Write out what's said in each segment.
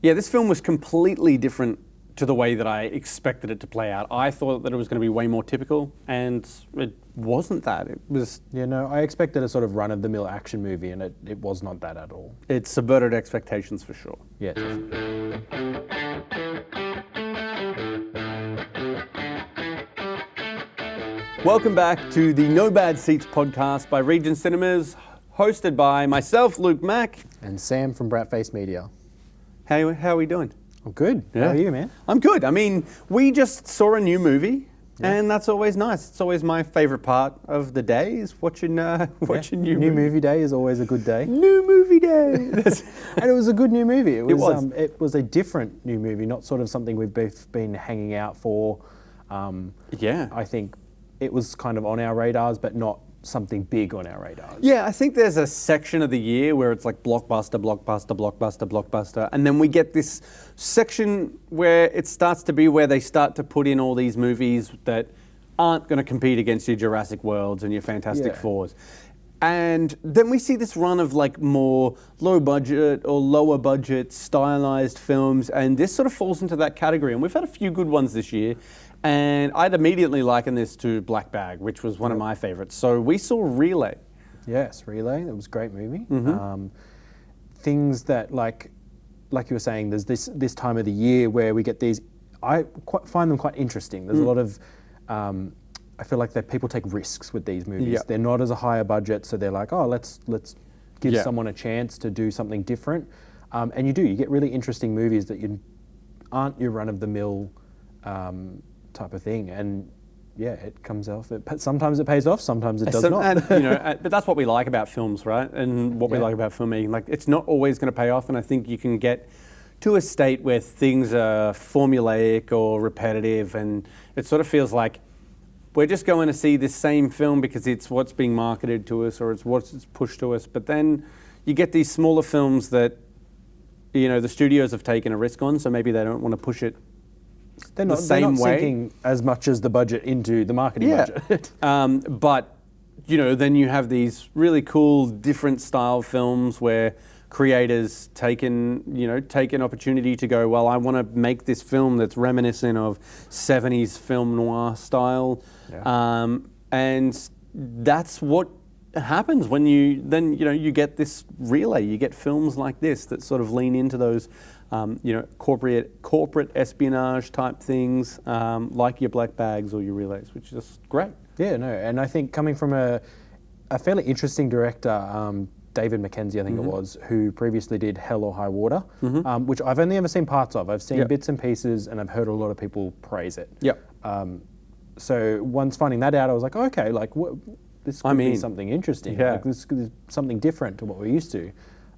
Yeah, this film was completely different to the way that I expected it to play out. I thought that it was going to be way more typical, and it wasn't that. It was... Yeah, no, I expected a sort of run-of-the-mill action movie, and it was not that at all. It subverted expectations for sure. Yeah, definitely. Welcome back to the No Bad Seats podcast by Regent Cinemas, hosted by myself, Luke Mack. And Sam from Bratface Media. How are we doing? I'm good. Yeah. How are you, man? I'm good. I mean, we just saw a new movie, and that's always nice. It's always my favourite part of the day is watching new movie day is always a good day. New movie day. And it was a good new movie. It was. It was. It was a different new movie, not sort of something we've both been hanging out for. I think it was kind of on our radars, but not something big on our radars. Yeah, I think there's a section of the year where it's like blockbuster, blockbuster, blockbuster, blockbuster, and then we get this section where it starts to be where they start to put in all these movies that aren't going to compete against your Jurassic Worlds and your Fantastic Fours. And then we see this run of like more low budget or lower budget stylized films, and this sort of falls into that category. And we've had a few good ones this year. And I'd immediately liken this to Black Bag, which was one of my favorites. So we saw Relay. Yes, Relay. That was a great movie. Mm-hmm. Things that, like you were saying, there's this time of the year where we get these. I find them quite interesting. There's a lot of. I feel like that people take risks with these movies. Yep. They're not as a higher budget, so they're like, oh, let's give someone a chance to do something different. And you get really interesting movies that aren't your run of the mill. Type of thing, and it comes off. Sometimes it pays off, sometimes it does not. And, but that's what we like about films, right? And what we like about filmmaking. Like, it's not always going to pay off, and I think you can get to a state where things are formulaic or repetitive, and it sort of feels like we're just going to see this same film because it's what's being marketed to us or it's what's pushed to us. But then you get these smaller films that the studios have taken a risk on, so maybe they don't want to push it. They're not sinking as much as the budget into the marketing budget. But, then you have these really cool, different style films where creators take an opportunity to go, well, I want to make this film that's reminiscent of 70s film noir style. Yeah. And that's what happens when you get this Relay. You get films like this that sort of lean into those corporate espionage type things, like your Black Bags or your Relays, which is just great. Yeah, no, and I think coming from a fairly interesting director, David Mackenzie, I think it was, who previously did Hell or High Water, which I've only ever seen parts of. I've seen bits and pieces, and I've heard a lot of people praise it. Yep. So once finding that out, I was like, okay, this could be something interesting. Yeah. Like, this is something different to what we're used to.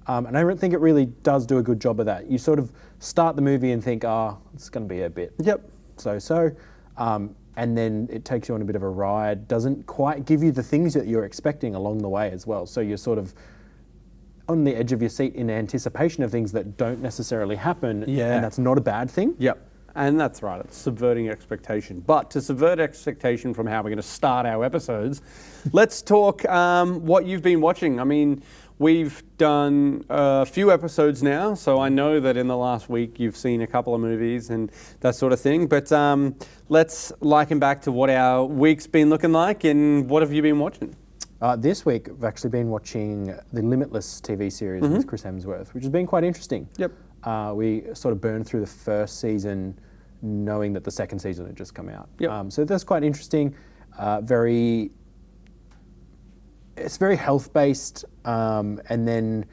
And I don't think it really does do a good job of that. You sort of start the movie and think, it's going to be a bit so. And then it takes you on a bit of a ride, doesn't quite give you the things that you're expecting along the way as well. So you're sort of on the edge of your seat in anticipation of things that don't necessarily happen. Yeah. And that's not a bad thing. Yep. And that's right, it's subverting expectation. But to subvert expectation from how we're going to start our episodes, let's talk what you've been watching. I mean, we've done a few episodes now, so I know that in the last week you've seen a couple of movies and that sort of thing. But let's liken back to what our week's been looking like, and what have you been watching? This week, I've actually been watching the Limitless TV series with Chris Hemsworth, which has been quite interesting. Yep. We sort of burned through the first season knowing that the second season had just come out. Yep. So that's quite interesting. It's very health-based, and then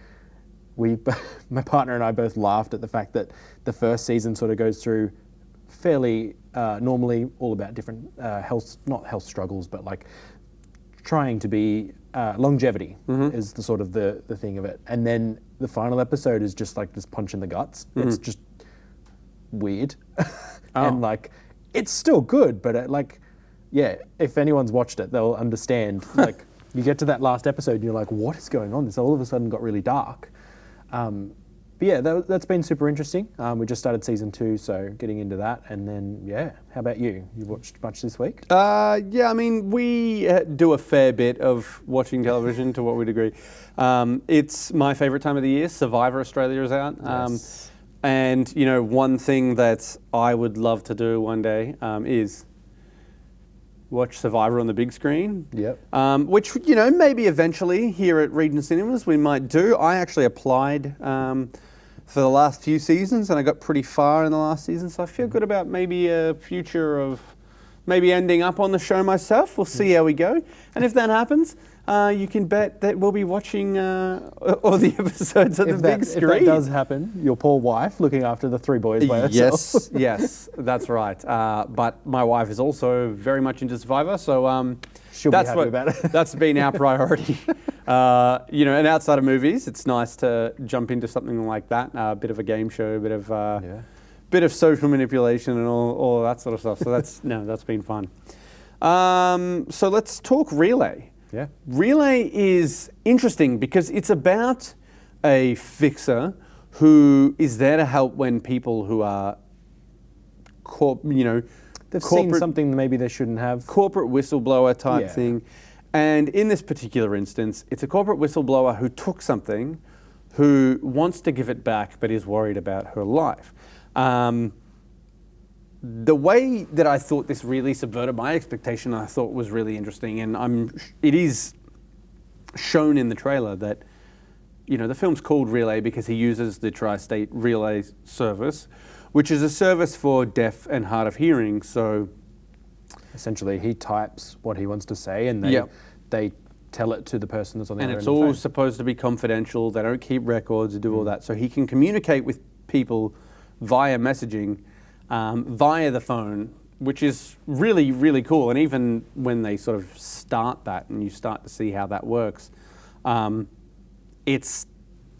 my partner and I both laughed at the fact that the first season sort of goes through fairly normally all about different not health struggles, but like trying to be longevity is the sort of the thing of it. And then the final episode is just like this punch in the guts. It's just weird. And like, it's still good, but if anyone's watched it, they'll understand. Like, you get to that last episode and you're like, what is going on? This all of a sudden got really dark. But yeah, that's been super interesting. We just started season 2, so getting into that. And then, how about you? You watched much this week? I mean, we do a fair bit of watching television to what we degree. It's my favourite time of the year. Survivor Australia is out. Yes. And, you know, one thing that I would love to do one day is watch Survivor on the big screen. Yep. Which, you know, maybe eventually here at Regent Cinemas we might do. I actually applied for the last few seasons and I got pretty far in the last season, so I feel good about maybe a future of maybe ending up on the show myself. We'll see how we go. And if that happens, you can bet that we'll be watching all the episodes on the big screen. If that does happen, your poor wife looking after the 3 boys by herself. Yes, that's right. But my wife is also very much into Survivor, so She'll be happy about it. That's been our priority. You know, and outside of movies, it's nice to jump into something like that, a bit of a game show, a bit of bit of social manipulation and all that sort of stuff. So that's been fun. So let's talk Relay. Yeah. Relay is interesting because it's about a fixer who is there to help when people who are, They've seen something maybe they shouldn't have. Corporate whistleblower type thing. And in this particular instance, it's a corporate whistleblower who took something, who wants to give it back, but is worried about her life. The way that I thought this really subverted my expectation, I thought was really interesting, and it is shown in the trailer that, you know, the film's called Relay because he uses the Tri-State Relay Service, which is a service for deaf and hard of hearing. So essentially, he types what he wants to say, and they tell it to the person that's on the other end. And it's all supposed to be confidential. They don't keep records or do all that. So he can communicate with people via messaging, via the phone, which is really, really cool. And even when they sort of start that and you start to see how that works, it's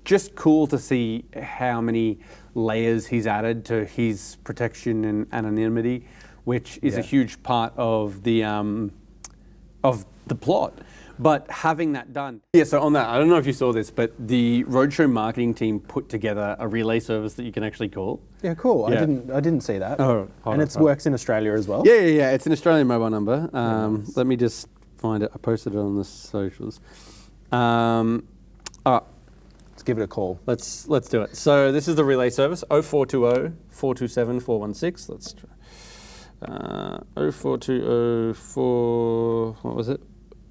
just cool to see how many layers he's added to his protection and anonymity, which is a huge part of the plot. But having that done, so on that, I don't know if you saw this, but the Roadshow marketing team put together a relay service that you can actually call. Yeah, cool. Yeah. I didn't see that. Oh, and it works in Australia as well. Yeah. It's an Australian mobile number. Nice. Let me just find it. I posted it on the socials. Let's give it a call. Let's do it. So this is the relay service, 0420 427 416. Let's try. 0420 what was it?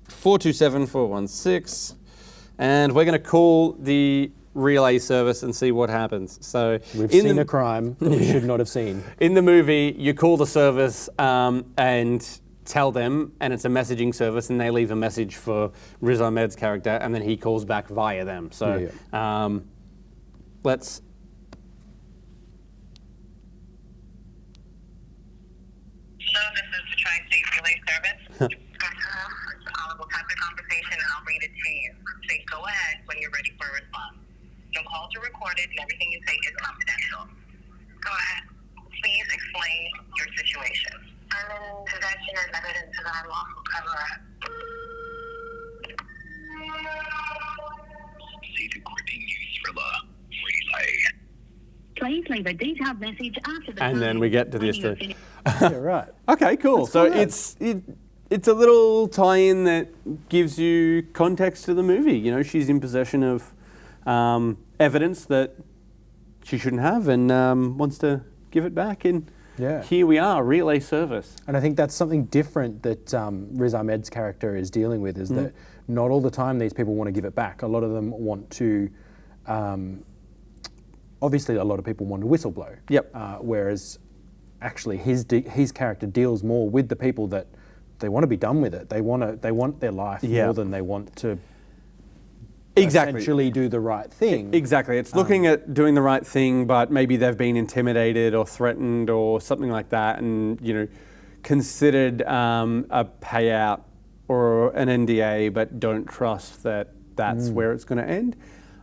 427 416. And we're going to call the relay service and see what happens. So we've seen a crime that we should not have seen. In the movie, you call the service and tell them, and it's a messaging service, and they leave a message for Riz Ahmed's character, and then he calls back via them. So let's. Hello, this is the Tri-State Relay Service. We'll have the conversation and I'll read it to you. Say go ahead when you're ready for a response. Your calls are recorded and everything you say is confidential. Go ahead. Please explain your situation. I'm in possession of evidence of an unlawful cover-up. See the gripping news thriller, Relay. Please leave a detailed message after the And then we get to the Australian. Yeah, right. Okay, cool. So it's a little tie-in that gives you context to the movie. You know, she's in possession of evidence that she shouldn't have and wants to give it back. And here we are, relay service. And I think that's something different that Riz Ahmed's character is dealing with, is that not all the time these people want to give it back. A lot of them want to, obviously a lot of people want to whistleblow. Yep. Whereas actually his character deals more with the people that they want to be done with it. They want their life more than they want to essentially do the right thing. Exactly. It's looking at doing the right thing, but maybe they've been intimidated or threatened or something like that, and considered a payout or an NDA, but don't trust that that's where it's going to end.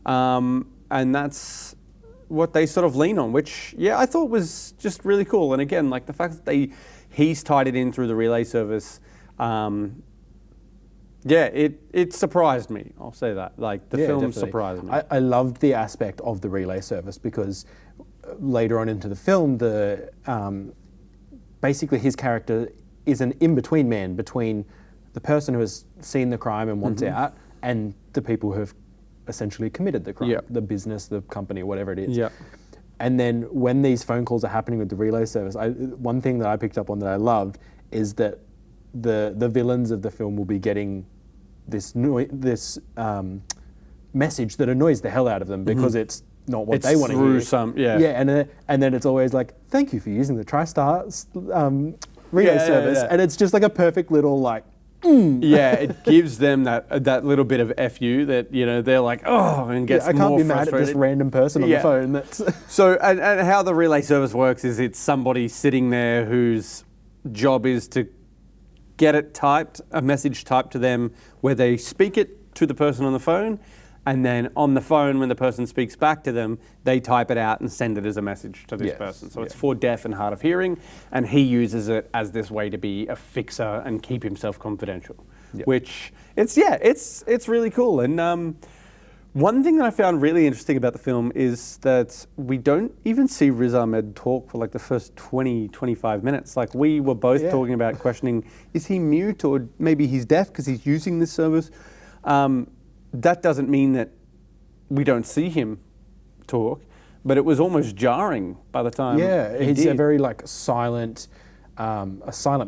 And that's what they sort of lean on, which I thought was just really cool. And again, like the fact that he's tied it in through the relay service. It surprised me. I'll say that. Like the film definitely surprised me. I loved the aspect of the relay service because later on into the film, basically his character is an in-between man between the person who has seen the crime and wants out and the people who have essentially committed the crime, the business, the company, whatever it is. And then when these phone calls are happening with the relay service, one thing that I picked up on that I loved is that the villains of the film will be getting this message that annoys the hell out of them because it's not what It's they want to through hear. some- yeah. Yeah, and then it's always like, thank you for using the TriStar relay Yeah, service, yeah. and it's just like a perfect little like. Yeah, it gives them that little bit of fu that they're like, oh, and gets I can't more be mad frustrated. at this random person on Yeah. the phone. That's So, and how the relay service works is it's somebody sitting there whose job is to get it typed, a message typed to them where they speak it to the person on the phone, and then on the phone, when the person speaks back to them, they type it out and send it as a message to this Yes, person. So it's yeah. for deaf and hard of hearing, and he uses it as this way to be a fixer and keep himself confidential, Yeah. which it's really cool. And one thing that I found really interesting about the film is that we don't even see Riz Ahmed talk for like the first 20, 25 minutes. Like we were both Yeah. talking about questioning, is he mute or maybe he's deaf because he's using this service? That doesn't mean that we don't see him talk, but it was almost jarring by the time yeah. he He's a did. very like silent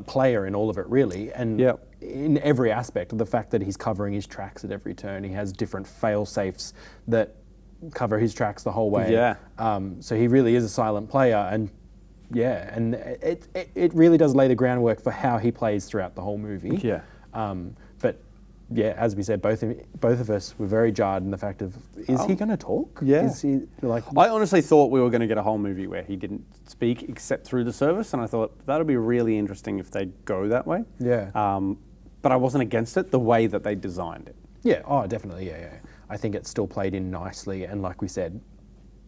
player in all of it, really, and Yep. in every aspect of the fact that he's covering his tracks at every turn. He has different fail safes that cover his tracks the whole way. Yeah. So he really is a silent player, and yeah, and it really does lay the groundwork for how he plays throughout the whole movie. Yeah. But yeah, as we said, both of us were very jarred in the fact of, is he going to talk? Yeah. Is he like? I honestly thought we were going to get a whole movie where he didn't speak except through the service, and I thought that would be really interesting if they go that way. Yeah. But I wasn't against it, the way that they designed it. Yeah, oh, definitely, yeah. I think it still played in nicely, and like we said,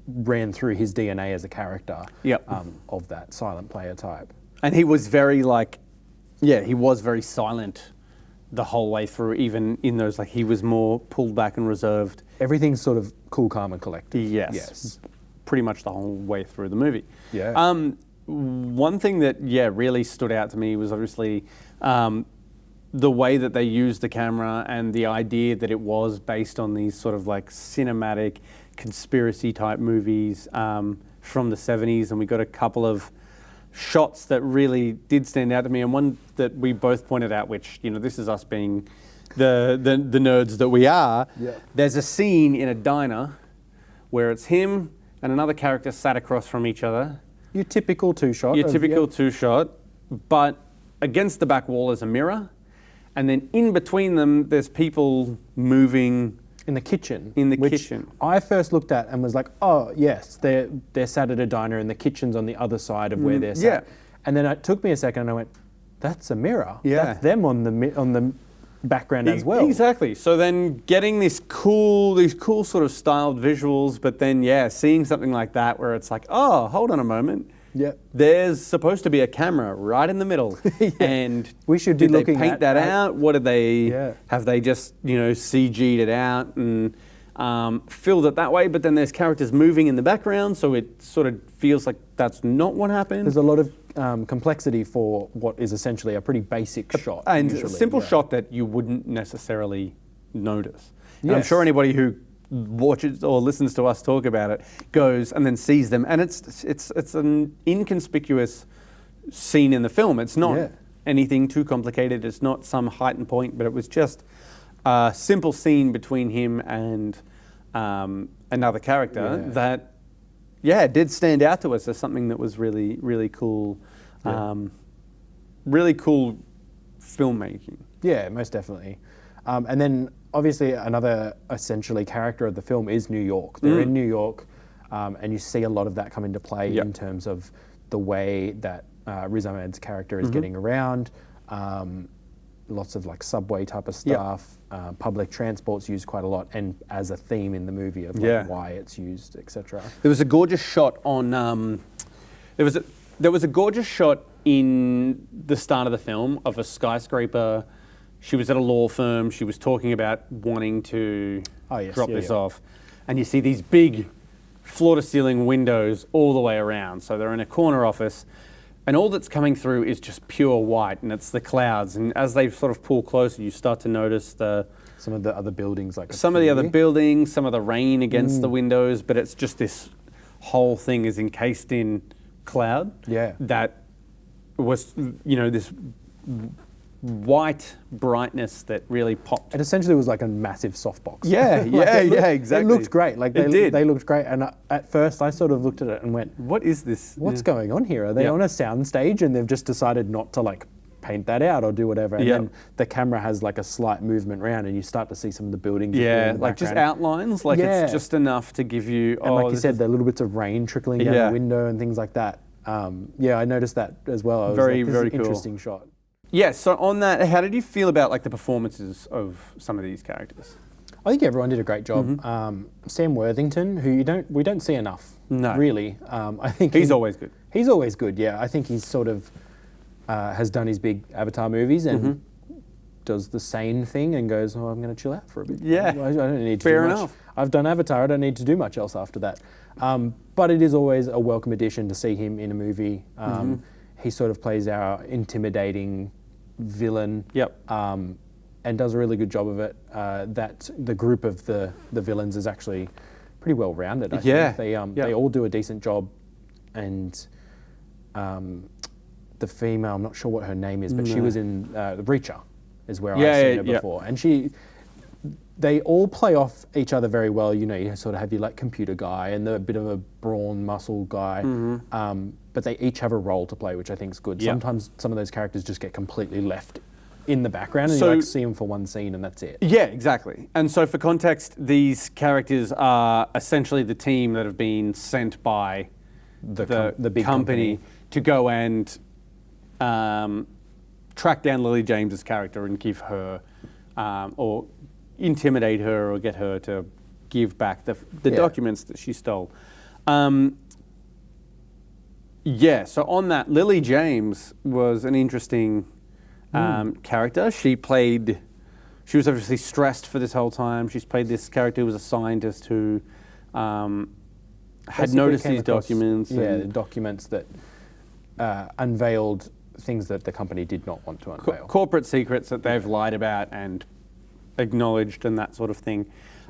ran through his DNA as a character Yep. of that silent player type. And he was very he was very silent the whole way through, even in those, he was more pulled back and reserved. Everything's sort of cool, calm, and collected. Yes. Pretty much the whole way through the movie. Yeah. One thing that, really stood out to me was obviously the way that they used the camera and the idea that it was based on these sort of cinematic conspiracy type movies from the 70s. And we got a couple of shots that really did stand out to me, and one that we both pointed out, which, this is us being the nerds that we are. Yeah. There's a scene in a diner where it's him and another character sat across from each other. Your typical two-shot. Your typical two-shot, but against the back wall is a mirror, and then in between them there's people moving. In the kitchen. Which kitchen. I first looked at and was like, oh yes, they're sat at a diner and the kitchen's on the other side of where they're sat. yeah. And then it took me a second and I went, that's a mirror. Yeah. That's them on the background as well. Exactly. So then getting these cool sort of styled visuals, but then seeing something like that where it's like, oh, hold on a moment. Yeah. There's supposed to be a camera right in the middle, and We should be did they looking paint at- that out? What did they? Yeah. Have they just CG'd it out and filled it that way? But then there's characters moving in the background, so it sort of feels like that's not what happened. There's a lot of complexity for what is essentially a pretty basic shot. And a usually, simple yeah. shot that you wouldn't necessarily notice. And I'm Yes. sure anybody who watches or listens to us talk about it goes and then sees them, and it's an inconspicuous scene in the film. It's not Yeah. anything too complicated. It's not some heightened point, but it was just a simple scene between him and another character Yeah. that did stand out to us as something that was really, really cool. Really cool filmmaking. Yeah, most definitely. And then obviously another essentially character of the film is New York. They're in New York, and you see a lot of that come into play Yep. in terms of the way that Riz Ahmed's character is getting around. Lots of subway type of stuff. Public transport's used quite a lot, and as a theme in the movie of why it's used, etc. There was a gorgeous shot on. There was a gorgeous shot in the start of the film of a skyscraper. She was at a law firm. She was talking about wanting to drop this off, and you see these big floor-to-ceiling windows all the way around. So they're in a corner office, and all that's coming through is just pure white, and it's the clouds. And as they sort of pull closer, you start to notice Some of the other buildings, some of the other buildings, some of the rain against the windows, but it's just this whole thing is encased in cloud. Yeah. That was, this white brightness that really popped. It essentially was like a massive softbox. Yeah, exactly. It looked great. Like It did. they looked great. And at first, I sort of looked at it and went, What is this? "What's going on here? Are they Yeah. on a sound stage and they've just decided not to like paint that out or do whatever?" And Yeah. then the camera has like a slight movement around, and you start to see some of the buildings. appear Yeah, in the like just background. outlines. Like Yeah. it's just enough to give you. And like you this said, is the little bits of rain trickling down Yeah. the window and things like that. I noticed that as well. I was Very, like, this very is an cool. interesting shot. Yeah. So on that, how did you feel about like the performances of some of these characters? I think everyone did a great job. Sam Worthington, who we don't see enough, No. really. I think He's always good. He's always good. Yeah, I think he's sort of has done his big Avatar movies and does the same thing and goes, "Oh, I'm going to chill out for a bit. Yeah. I don't need to Fair do much. enough. I've done Avatar. I don't need to do much else after that." But it is always a welcome addition to see him in a movie. He sort of plays our intimidating villain. Yep. And does a really good job of it. That the group of the villains is actually pretty well rounded. I Yeah. think they all do a decent job, and the female, I'm not sure what her name is, but she was in The Reacher, is where I've seen her before, and they all play off each other very well. You sort of have your like computer guy and the bit of a brawn muscle guy, but they each have a role to play, which I think is good. Yeah. Sometimes some of those characters just get completely left in the background, and So- you like see them for one scene, and that's it. Yeah, exactly. And so for context, these characters are essentially the team that have been sent by the big company to go and track down Lily James's character and give her, or intimidate her or get her to give back the Yeah. documents that she stole. So on that, Lily James was an interesting character. She was obviously stressed for this whole time. She's played this character who was a scientist who had Basically noticed came these across- documents. Yeah, and the documents that unveiled things that the company did not want to unveil. corporate secrets that they've lied about and acknowledged and that sort of thing.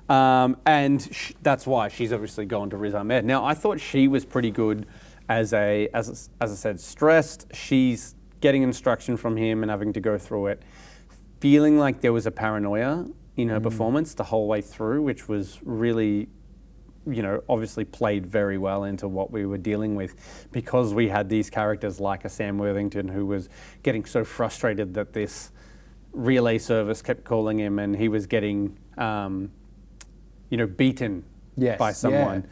That's why she's obviously gone to Riz Ahmed. Now, I thought she was pretty good as I said, stressed. She's getting instruction from him and having to go through it, feeling like there was a paranoia in her performance the whole way through, which was really, obviously played very well into what we were dealing with, because we had these characters like a Sam Worthington who was getting so frustrated that this relay service kept calling him and he was getting, beaten Yes, by someone.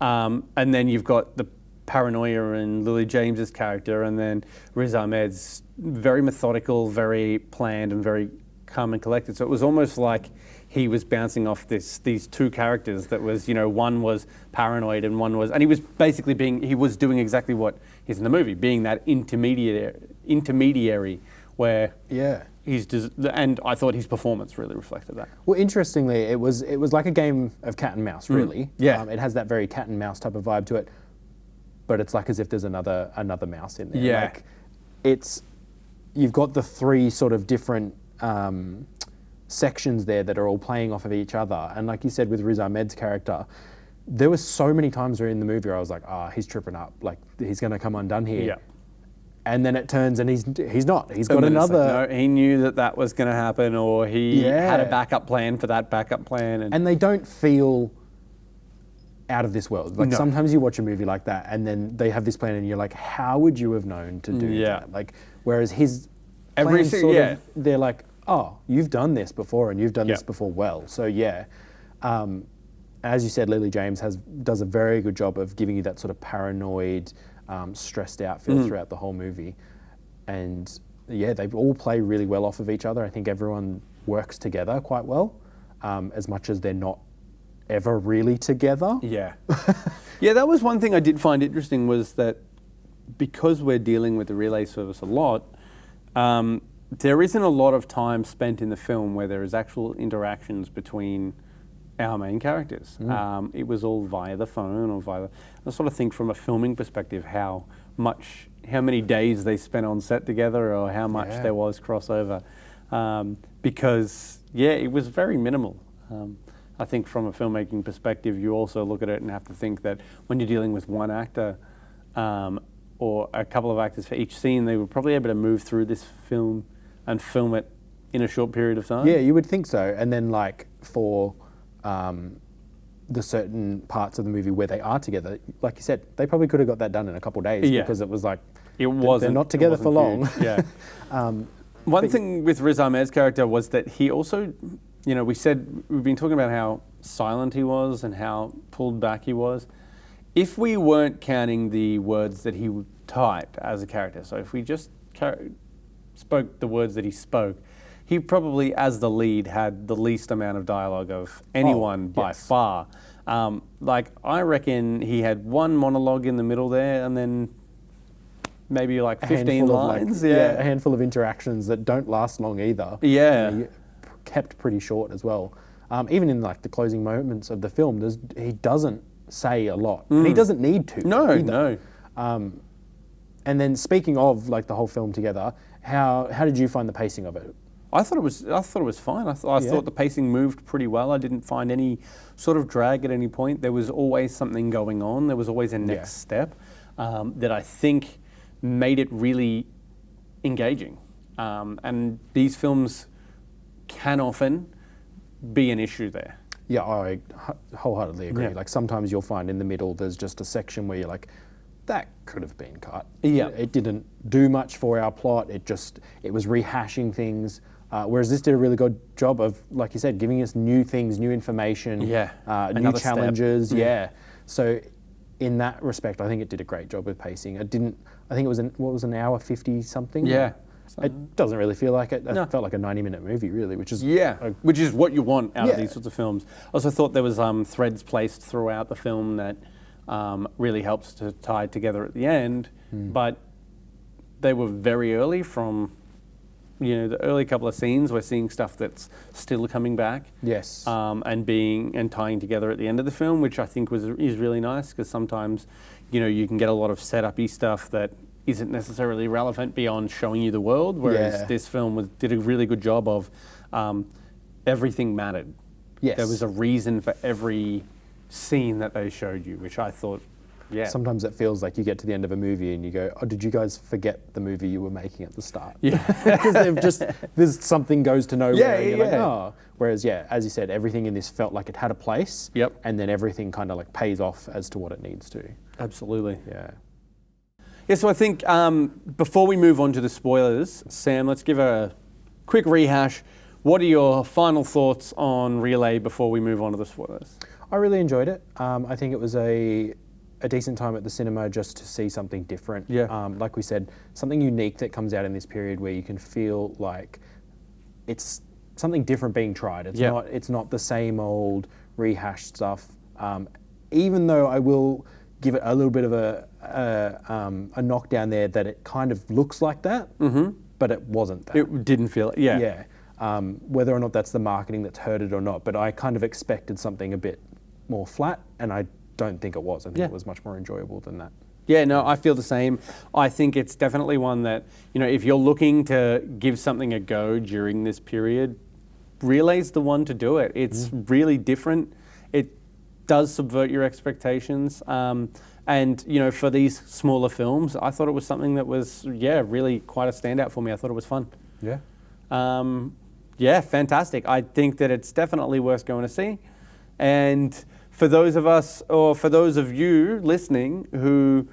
And then you've got the paranoia in Lily James's character, and then Riz Ahmed's very methodical, very planned, and very calm and collected. So it was almost like he was bouncing off these two characters that was, one was paranoid and one was, and he was basically he was doing exactly what he's in the movie, being that intermediary where Yeah. and I thought his performance really reflected that. Well, interestingly, it was like a game of cat and mouse, really. Yeah. It has that very cat and mouse type of vibe to it, but it's like as if there's another mouse in there. Yeah. Like, you've got the three sort of different sections there that are all playing off of each other, and like you said with Riz Ahmed's character, there were so many times in the movie where I was like, he's tripping up, like he's going to come undone here. Yeah. And then it turns and he's not. He's got And then it's another. like, no, he knew that was going to happen, or he had a backup plan for that backup plan. And they don't feel out of this world. Like No. sometimes you watch a movie like that and then they have this plan and you're like, how would you have known to do Yeah. that? Like, whereas his Every plan si- sort yeah. of, they're like, oh, you've done this before and you've done this Yeah. before well. So yeah, as you said, Lily James does a very good job of giving you that sort of paranoid, stressed out feel throughout the whole movie. And yeah, they all play really well off of each other. I think everyone works together quite well, as much as they're not ever really together. Yeah. Yeah, that was one thing I did find interesting, was that because we're dealing with the relay service a lot, there isn't a lot of time spent in the film where there is actual interactions between our main characters. It was all via the phone or I sort of think from a filming perspective how many days they spent on set together, or how much Yeah. there was crossover. Because, yeah, it was very minimal. I think from a filmmaking perspective, you also look at it and have to think that when you're dealing with one actor or a couple of actors for each scene, they were probably able to move through this film and film it in a short period of time. Yeah, you would think so. And then like for the certain parts of the movie where they are together, like you said, they probably could have got that done in a couple of days because it was like they're not together for long. Huge. Yeah. One thing with Riz Ahmed's character was that he also, we've been talking about how silent he was and how pulled back he was. If we weren't counting the words that he typed as a character, so if we just spoke the words that he spoke, he probably, as the lead, had the least amount of dialogue of anyone by far. I reckon he had one monologue in the middle there, and then maybe like 15 lines. A handful of interactions that don't last long either. Yeah. Kept pretty short as well. Even in like the closing moments of the film, he doesn't say a lot. And he doesn't need to. No. And then speaking of like the whole film together, how did you find the pacing of it? I thought it was fine. I thought the pacing moved pretty well. I didn't find any sort of drag at any point. There was always something going on. There was always a next step that I think made it really engaging. And these films can often be an issue there. Yeah, I wholeheartely agree. Like sometimes you'll find in the middle there's just a section where you're like, that could have been cut. Yeah. It didn't do much for our plot. It was rehashing things. Whereas this did a really good job of, like you said, giving us new things, new information, new challenges. So in that respect, I think it did a great job with pacing. I think it was an hour 50 something. Yeah. It doesn't really feel like it. It felt like a 90-minute movie, really, which is which is what you want out of these sorts of films. I also thought there was threads placed throughout the film that really helps to tie together at the end, but they were very early from, the early couple of scenes. We're seeing stuff that's still coming back. Yes. And tying together at the end of the film, which I think is really nice, because sometimes, you can get a lot of setup-y stuff that isn't necessarily relevant beyond showing you the world, whereas this film did a really good job of everything mattered. Yes. There was a reason for every scene that they showed you, which I thought, Sometimes it feels like you get to the end of a movie and you go, oh, did you guys forget the movie you were making at the start? Yeah. Because there's something goes to nowhere and you're like, oh. Whereas, as you said, everything in this felt like it had a place. Yep. And then everything kind of like pays off as to what it needs to. Absolutely. Yeah. Yeah, so I think before we move on to the spoilers, Sam, let's give a quick rehash. What are your final thoughts on Relay before we move on to the spoilers? I really enjoyed it. I think it was a decent time at the cinema just to see something different. Yeah. Like we said, something unique that comes out in this period where you can feel like it's something different being tried. It's not the same old rehashed stuff. Even though I will give it a little bit of a knockdown there that it kind of looks like that, but it wasn't that. It didn't feel it, Yeah. Whether or not that's the marketing that's hurt it or not, but I kind of expected something a bit more flat, and I don't think it was. I think it was much more enjoyable than that. Yeah, no, I feel the same. I think it's definitely one that, if you're looking to give something a go during this period, Relay's the one to do it. It's really different. It does subvert your expectations. And, for these smaller films, I thought it was something that was, really quite a standout for me. I thought it was fun. Yeah. Fantastic. I think that it's definitely worth going to see. And for those of us, or for those of you listening who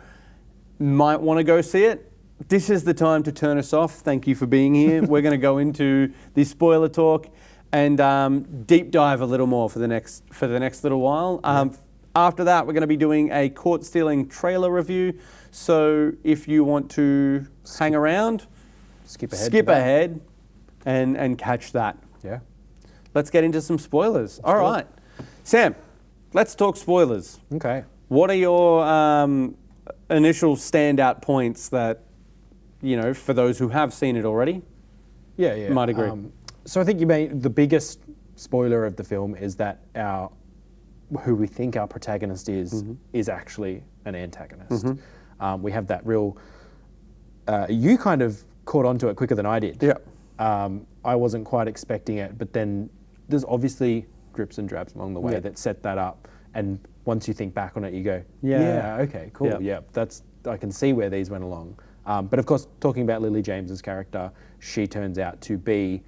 might want to go see it, this is the time to turn us off. Thank you for being here. We're going to go into the spoiler talk and deep dive a little more for the next little while. After that, we're going to be doing a Caught Stealing trailer review. So if you want to hang around, skip ahead and catch that. Yeah. Let's get into some spoilers. All right. Sam, let's talk spoilers. Okay. What are your initial standout points that, for those who have seen it already, might agree? So I think the biggest spoiler of the film is that who we think our protagonist is actually an antagonist. We have that real. You kind of caught onto it quicker than I did. Yeah. I wasn't quite expecting it, but then there's obviously drips and drabs along the way Yeah. that set that up. And once you think back on it, you go, yeah, okay, cool, Yeah. I can see where these went along. But of course, talking about Lily James's character, she turns out to be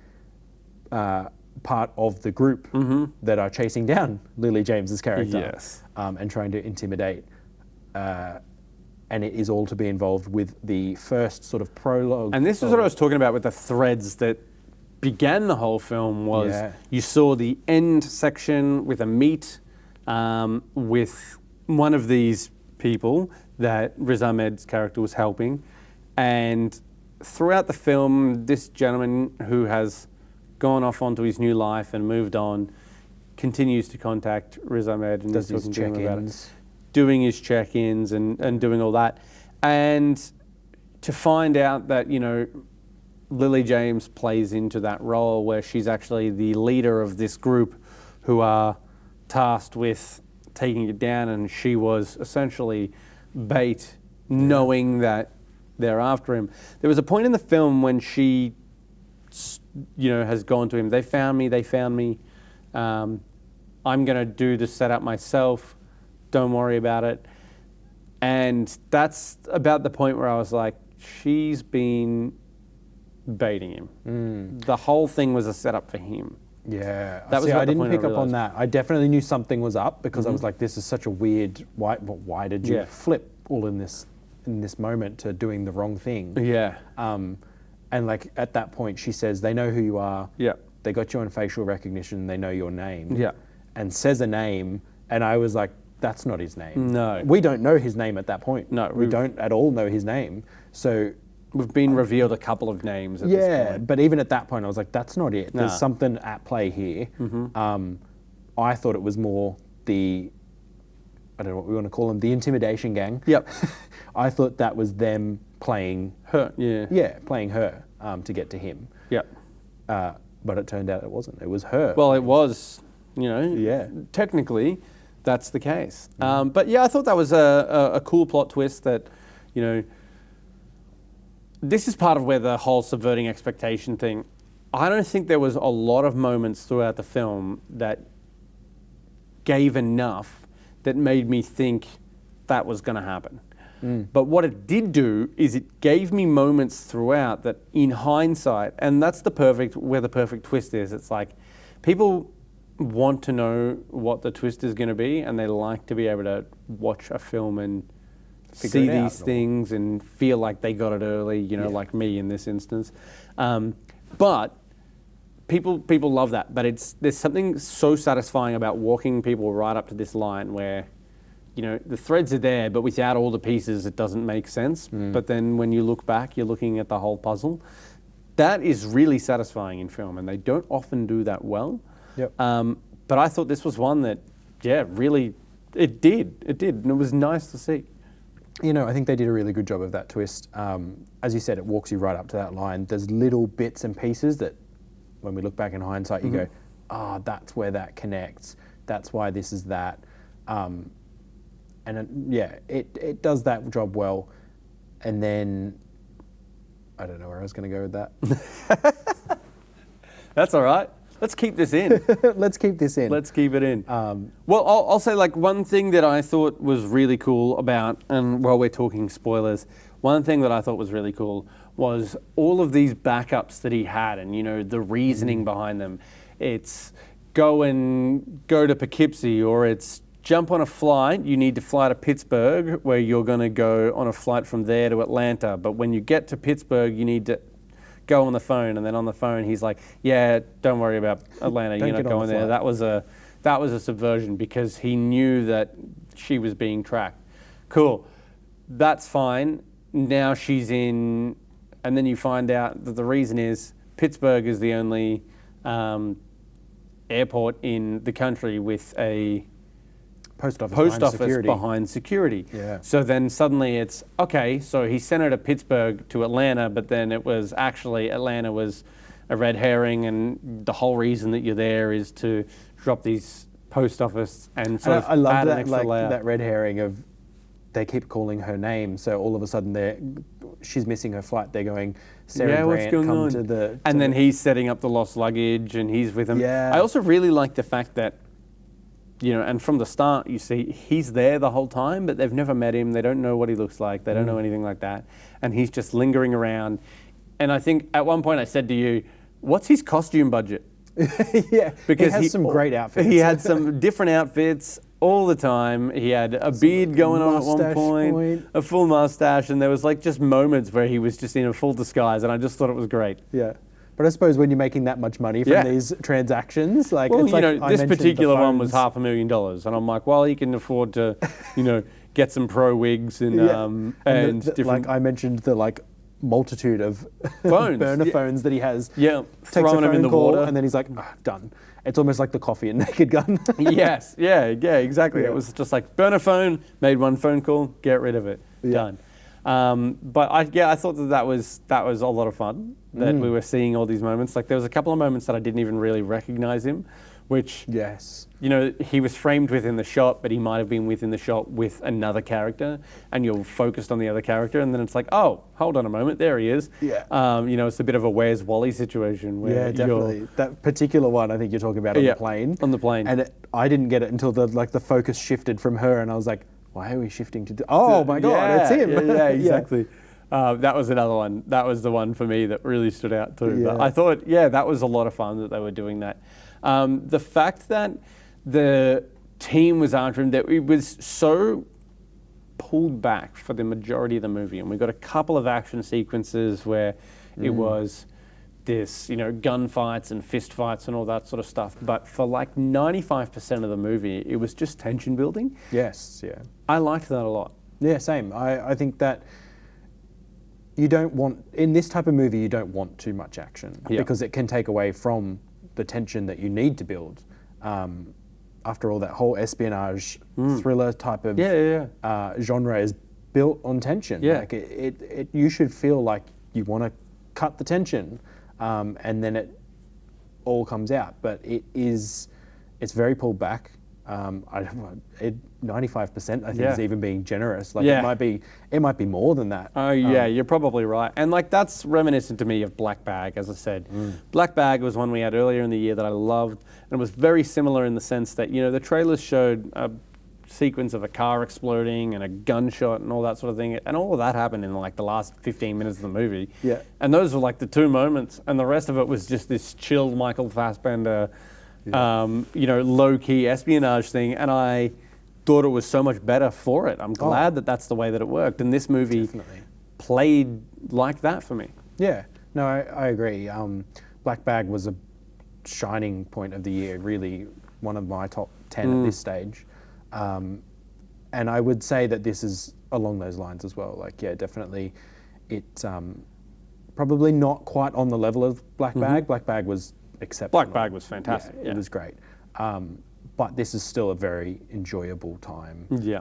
part of the group that are chasing down Lily James's character Yes. and trying to intimidate. And it is all to be involved with the first sort of prologue. And this is what I was talking about with the threads that began the whole film was Yeah. you saw the end section with a meet with one of these people that Riz Ahmed's character was helping. And throughout the film, this gentleman who has gone off onto his new life and moved on continues to contact Riz Ahmed and Does is his talking to him about it. check-ins. Doing his check-ins and doing all that. And to find out that, you know, Lily James plays into that role where she's actually the leader of this group who are tasked with taking it down, and she was essentially bait, knowing that they're after him. There was a point in the film when she, you know, has gone to him, they found me, I'm going to do the setup myself, don't worry about it. And that's about the point where I was like, she's been baiting him. The whole thing was a setup for him. Yeah, That was see, about I the didn't point I pick up on realised. that. I definitely knew something was up because I was like, "This is such a weird. Why did you Yeah. flip all in this moment to doing the wrong thing?" Yeah. And like at that point, she says, "They know who you are. Yeah. They got you on facial recognition. They know your name." Yeah. And says a name, and I was like, "That's not his name. No. We don't know his name at that point. No, we don't at all know his name. So." We've been revealed a couple of names at this Yeah, point. but even at that point, I was like, "That's not it. There's Nah. something at play here." I thought it was more the, I don't know what we want to call them, the intimidation gang. Yep. I thought that was them playing Her, yeah. yeah, playing her to get to him. Yep. But it turned out it wasn't. It was her. Well, it was, you know, Yeah. technically that's the case. But yeah, I thought that was a cool plot twist that, you know, this is part of where the whole subverting expectation thing, I don't think there was a lot of moments throughout the film that gave enough that made me think that was going to happen. But what it did do is it gave me moments throughout that in hindsight, and that's where the perfect twist is. It's like people want to know what the twist is going to be, and they like to be able to watch a film and Figure see it out, these or- things and feel like they got it early, you know, Yeah. like me in this instance. But people love that. But there's something so satisfying about walking people right up to this line where, you know, the threads are there, but without all the pieces, it doesn't make sense. But then when you look back, you're looking at the whole puzzle. That is really satisfying in film, and they don't often do that well. Yep. But I thought this was one that, yeah, really, it did, and it was nice to see. You know, I think they did a really good job of that twist. As you said, it walks you right up to that line. There's little bits and pieces that, when we look back in hindsight, you go, that's where that connects. That's why this is that. It does that job well. And then, I don't know where I was going to go with that. That's all right. Let's keep this in. Let's keep this in. Let's keep it in. Well, I'll say like one thing that I thought was really cool about, and while we're talking spoilers, one thing that I thought was really cool was all of these backups that he had, and you know the reasoning behind them. It's go to Poughkeepsie, or it's jump on a flight. You need to fly to Pittsburgh, where you're going to go on a flight from there to Atlanta. But when you get to Pittsburgh, you need to go on the phone, and then on the phone he's like, "Yeah, don't worry about Atlanta. Don't You're not get on going the there." flight. That was a subversion because he knew that she was being tracked. Cool, that's fine. Now she's in, and then you find out that the reason is Pittsburgh is the only airport in the country with a Post office behind security. Yeah. So then suddenly it's, okay, so he sent her to Pittsburgh to Atlanta, but then it was actually Atlanta was a red herring, and the whole reason that you're there is to drop these post office and sort of I love add an that, extra like layer. that red herring of they keep calling her name, so all of a sudden she's missing her flight. They're going, Sarah Yeah, what's Grant, going come on? to the... And then he's setting up the lost luggage, and he's with him. Yeah. I also really like the fact that, you know, and from the start, you see he's there the whole time, but they've never met him. They don't know what he looks like. They don't know anything like that. And he's just lingering around. And I think at one point I said to you, what's his costume budget? Yeah, Because he has some great outfits. He had some different outfits all the time. He had a beard going on at one mustache point, a full mustache, and there was like just moments where he was just in a full disguise, and I just thought it was great. Yeah. But I suppose when you're making that much money from Yeah. these transactions, like, Well, it's like you I know, this mentioned the particular one was phones. $500,000, and I'm like, well, he can afford to, you know, get some pro wigs and Yeah. and the, different like I mentioned, the like multitude of Phones, burner yeah. phones that he has. Yeah, Takes throwing a them in phone the call water. and then he's like, done. It's almost like the coffee and naked gun. Yes, yeah, exactly. Yeah. It was just like burn a phone, made one phone call, get rid of it, done. But I thought that was a lot of fun that we were seeing all these moments. Like there was a couple of moments that I didn't even really recognize him, which Yes. you know he was framed within the shot, but he might have been within the shot with another character, and you're focused on the other character, and then it's like, oh, hold on a moment, there he is. Yeah. You know, it's a bit of a Where's Wally situation where Yeah, you're- definitely. That particular one I think you're talking about on Yeah, the plane. on the plane. And I didn't get it until the focus shifted from her and I was like, why are we shifting to... Oh my God, it's him. Yeah, exactly. That was another one. That was the one for me that really stood out too. But Yeah. I thought, that was a lot of fun that they were doing that. The fact that the team was after him, that it was so pulled back for the majority of the movie, and we got a couple of action sequences where it was this, you know, gunfights and fist fights and all that sort of stuff. But for like 95% of the movie, it was just tension building. Yes, yeah. I liked that a lot. Yeah, same. I think that you don't want, in this type of movie, you don't want too much action Yeah. because it can take away from the tension that you need to build. After all, that whole espionage thriller type of genre is built on tension. Yeah. Like you should feel like you want to cut the tension, and then it all comes out. But it's very pulled back. 95% I think is even being generous. Like it might be more than that. Oh yeah, you're probably right. And like that's reminiscent to me of Black Bag, as I said. Black Bag was one we had earlier in the year that I loved, and it was very similar in the sense that, you know, the trailers showed a sequence of a car exploding and a gunshot and all that sort of thing, and all of that happened in like the last 15 minutes of the movie. Yeah. And those were like the two moments, and the rest of it was just this chilled Michael Fassbender, you know, low-key espionage thing, and I thought it was so much better for it. I'm glad that that's the way that it worked, and this movie Definitely. played like that for me. Yeah, no, I agree. Black Bag was a shining point of the year, really one of my top 10 at this stage. And I would say that this is along those lines as well. Like, yeah, definitely it's probably not quite on the level of Black Bag. Black Bag was exceptional. Black Bag was fantastic. It was great. But this is still a very enjoyable time. Yeah.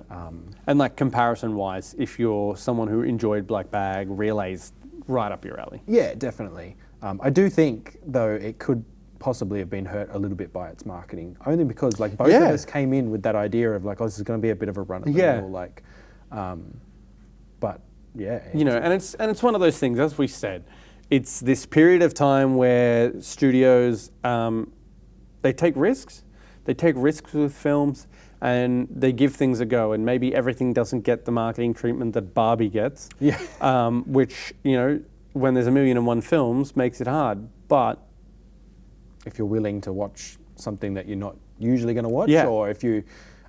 And like comparison-wise, if you're someone who enjoyed Black Bag, Relay's right up your alley. Yeah, definitely. I do think, though, it could possibly have been hurt a little bit by its marketing, only because like both of us came in with that idea of like, oh, this is going to be a bit of a run at the mill, like, but yeah, You know, and it's one of those things, as we said, it's this period of time where studios, they take risks. They take risks with films and they give things a go, and maybe everything doesn't get the marketing treatment that Barbie gets. Yeah. Which, you know, when there's 1,000,001 films, makes it hard. But if you're willing to watch something that you're not usually going to watch, or if you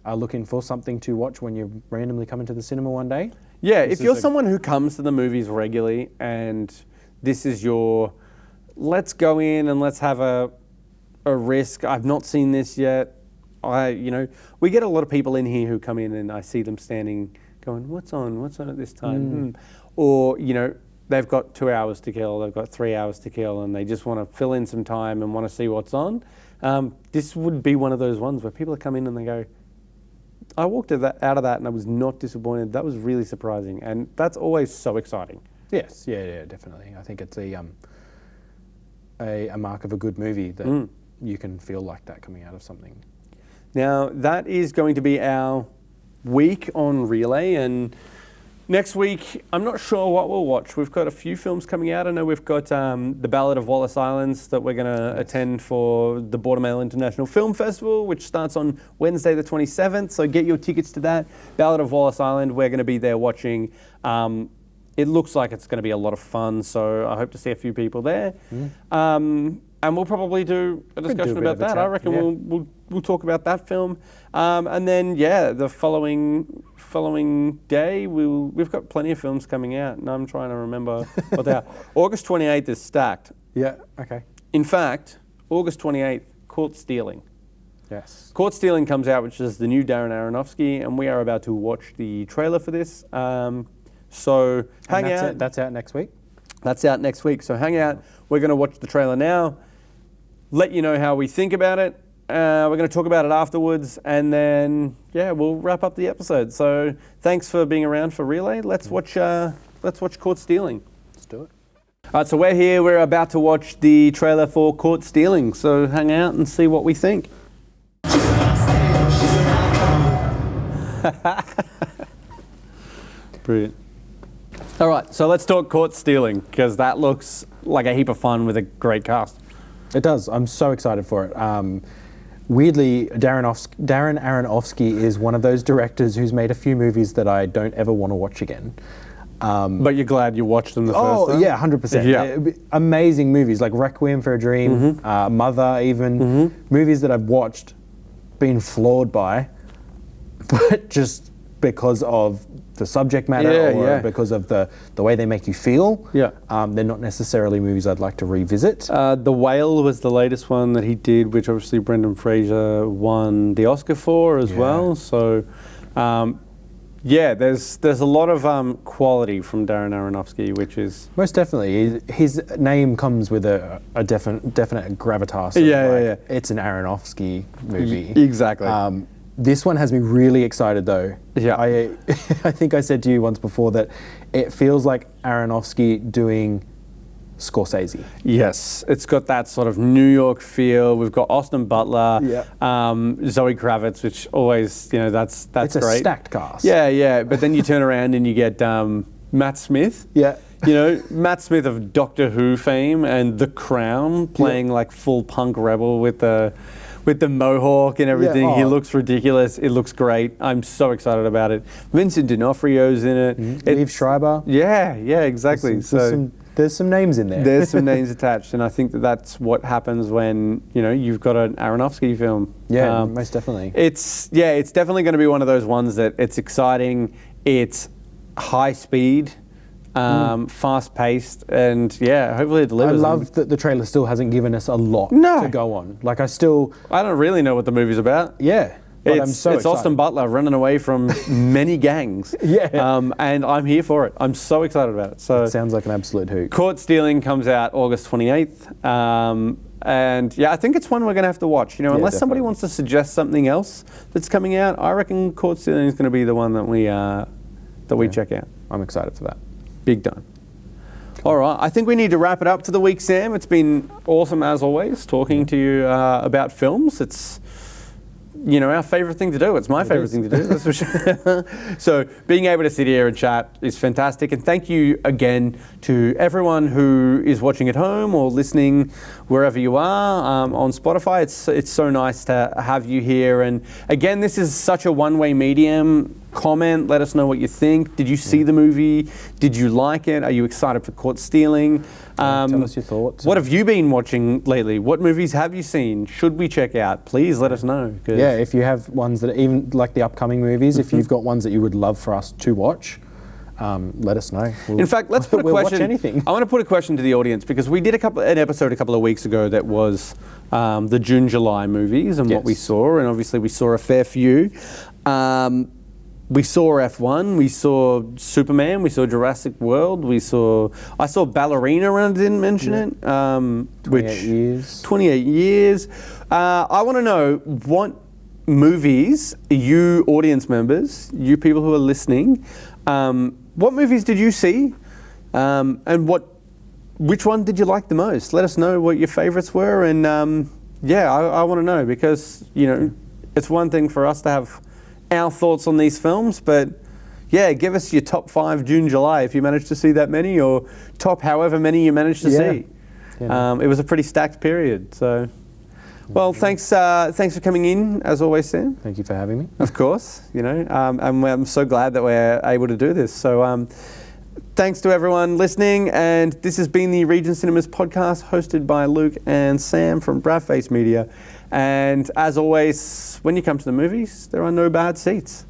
are looking for something to watch when you randomly come into the cinema one day. yeah, this if you're is someone who comes to the movies regularly and this is your, let's go in and let's have a risk. I've not seen this yet. You know, we get a lot of people in here who come in and I see them standing going, what's on at this time? Or, you know, they've got 2 hours to kill, they've got 3 hours to kill, and they just want to fill in some time and want to see what's on. This would be one of those ones where people come in and they go, I walked out of that and I was not disappointed. That was really surprising. And that's always so exciting. Yes, yeah, definitely. I think it's a mark of a good movie that you can feel like that coming out of something. Now, that is going to be our week on Relay, and Next week, I'm not sure what we'll watch. We've got a few films coming out. I know we've got The Ballad of Wallace Islands that we're going to attend for the Bordermail International Film Festival, which starts on Wednesday the 27th. So get your tickets to that. Ballad of Wallace Island, we're going to be there watching. It looks like it's going to be a lot of fun, so I hope to see a few people there. And we'll probably do a discussion about that. I reckon we'll talk about that film. And then, the following day, we've got plenty of films coming out, and I'm trying to remember what they are. August 28th is stacked. Yeah, okay. In fact, August 28th, Caught Stealing. Yes. Caught Stealing comes out, which is the new Darren Aronofsky, and we are about to watch the trailer for this. So hang out. That's out next week? That's out next week, so hang out. We're going to watch the trailer now, let you know how we think about it. We're going to talk about it afterwards, and then we'll wrap up the episode. So thanks for being around for Relay. Let's watch Caught Stealing. Let's do it. All right, so we're here. We're about to watch the trailer for Caught Stealing. So hang out and see what we think. Brilliant. All right, so let's talk Caught Stealing, because that looks like a heap of fun with a great cast. It does. I'm so excited for it. Weirdly, Darren Aronofsky is one of those directors who's made a few movies that I don't ever want to watch again. But you're glad you watched them the first time? Oh, yeah, 100%. Yeah. Amazing movies, like Requiem for a Dream, Mother even. Movies that I've watched, been floored by, but just because of the subject matter or because of the way they make you feel. Yeah. They're not necessarily movies I'd like to revisit. The Whale was the latest one that he did, which obviously Brendan Fraser won the Oscar for as well. So, there's a lot of quality from Darren Aronofsky, which is... Most definitely. His name comes with a definite gravitas. It's an Aronofsky movie. Exactly. This one has me really excited, though. Yeah. I think I said to you once before that it feels like Aronofsky doing Scorsese. Yes, it's got that sort of New York feel. We've got Austin Butler, Zoe Kravitz, which always, that's it's great. It's a stacked cast. Yeah. But then you turn around and you get Matt Smith. Yeah. Matt Smith of Doctor Who fame and The Crown, playing like full punk rebel with the mohawk and everything. He looks ridiculous. It looks great. I'm so excited about it. Vincent D'Onofrio's in it. Liev Schreiber. Yeah, exactly. There's some names in there. There's some names attached, and I think that's what happens when you've got an Aronofsky film. Yeah, most definitely. It's definitely going to be one of those ones that it's exciting. It's high speed. Fast-paced, and hopefully it delivers. I love that the trailer still hasn't given us a lot to go on. Like I don't really know what the movie's about. Yeah, but I'm so it's Austin Butler running away from many gangs. And I'm here for it. I'm so excited about it. So it sounds like an absolute hoot. Caught Stealing comes out August 28th. And I think it's one we're going to have to watch. Unless somebody wants to suggest something else that's coming out, I reckon Caught Stealing is going to be the one that we check out. I'm excited for that. Big time. All right, I think we need to wrap it up for the week, Sam. It's been awesome as always talking to you about films. It's our favourite thing to do. It's my favourite thing to do, that's for sure. So being able to sit here and chat is fantastic. And thank you again to everyone who is watching at home or listening wherever you are on Spotify. It's so nice to have you here. And again, this is such a one-way medium. Comment, let us know what you think. Did you see the movie? Did you like it? Are you excited for Caught Stealing? Tell us your thoughts. What have you been watching lately? What movies have you seen? Should we check out? Please let us know. Yeah, if you have ones that even like the upcoming movies, if you've got ones that you would love for us to watch, let us know. In fact, let's put a question. Watch anything. I want to put a question to the audience because we did an episode a couple of weeks ago that was the June-July movies and what we saw, and obviously we saw a fair few. We saw F1, we saw Superman, we saw Jurassic World, I saw Ballerina and I didn't mention it. 28 years. 28 years. I want to know what movies, you audience members, you people who are listening, what movies did you see? And which one did you like the most? Let us know what your favorites were, and I want to know because it's one thing for us to have our thoughts on these films, but yeah, give us your top 5 June, July if you managed to see that many, or top however many you managed to see. Yeah. It was a pretty stacked period. So, well, thanks for coming in as always, Sam. Thank you for having me. Of course, you know, and I'm so glad that we're able to do this. So, thanks to everyone listening, and this has been the Regent Cinemas podcast, hosted by Luke and Sam from Bravface Media. And as always, when you come to the movies, there are no bad seats.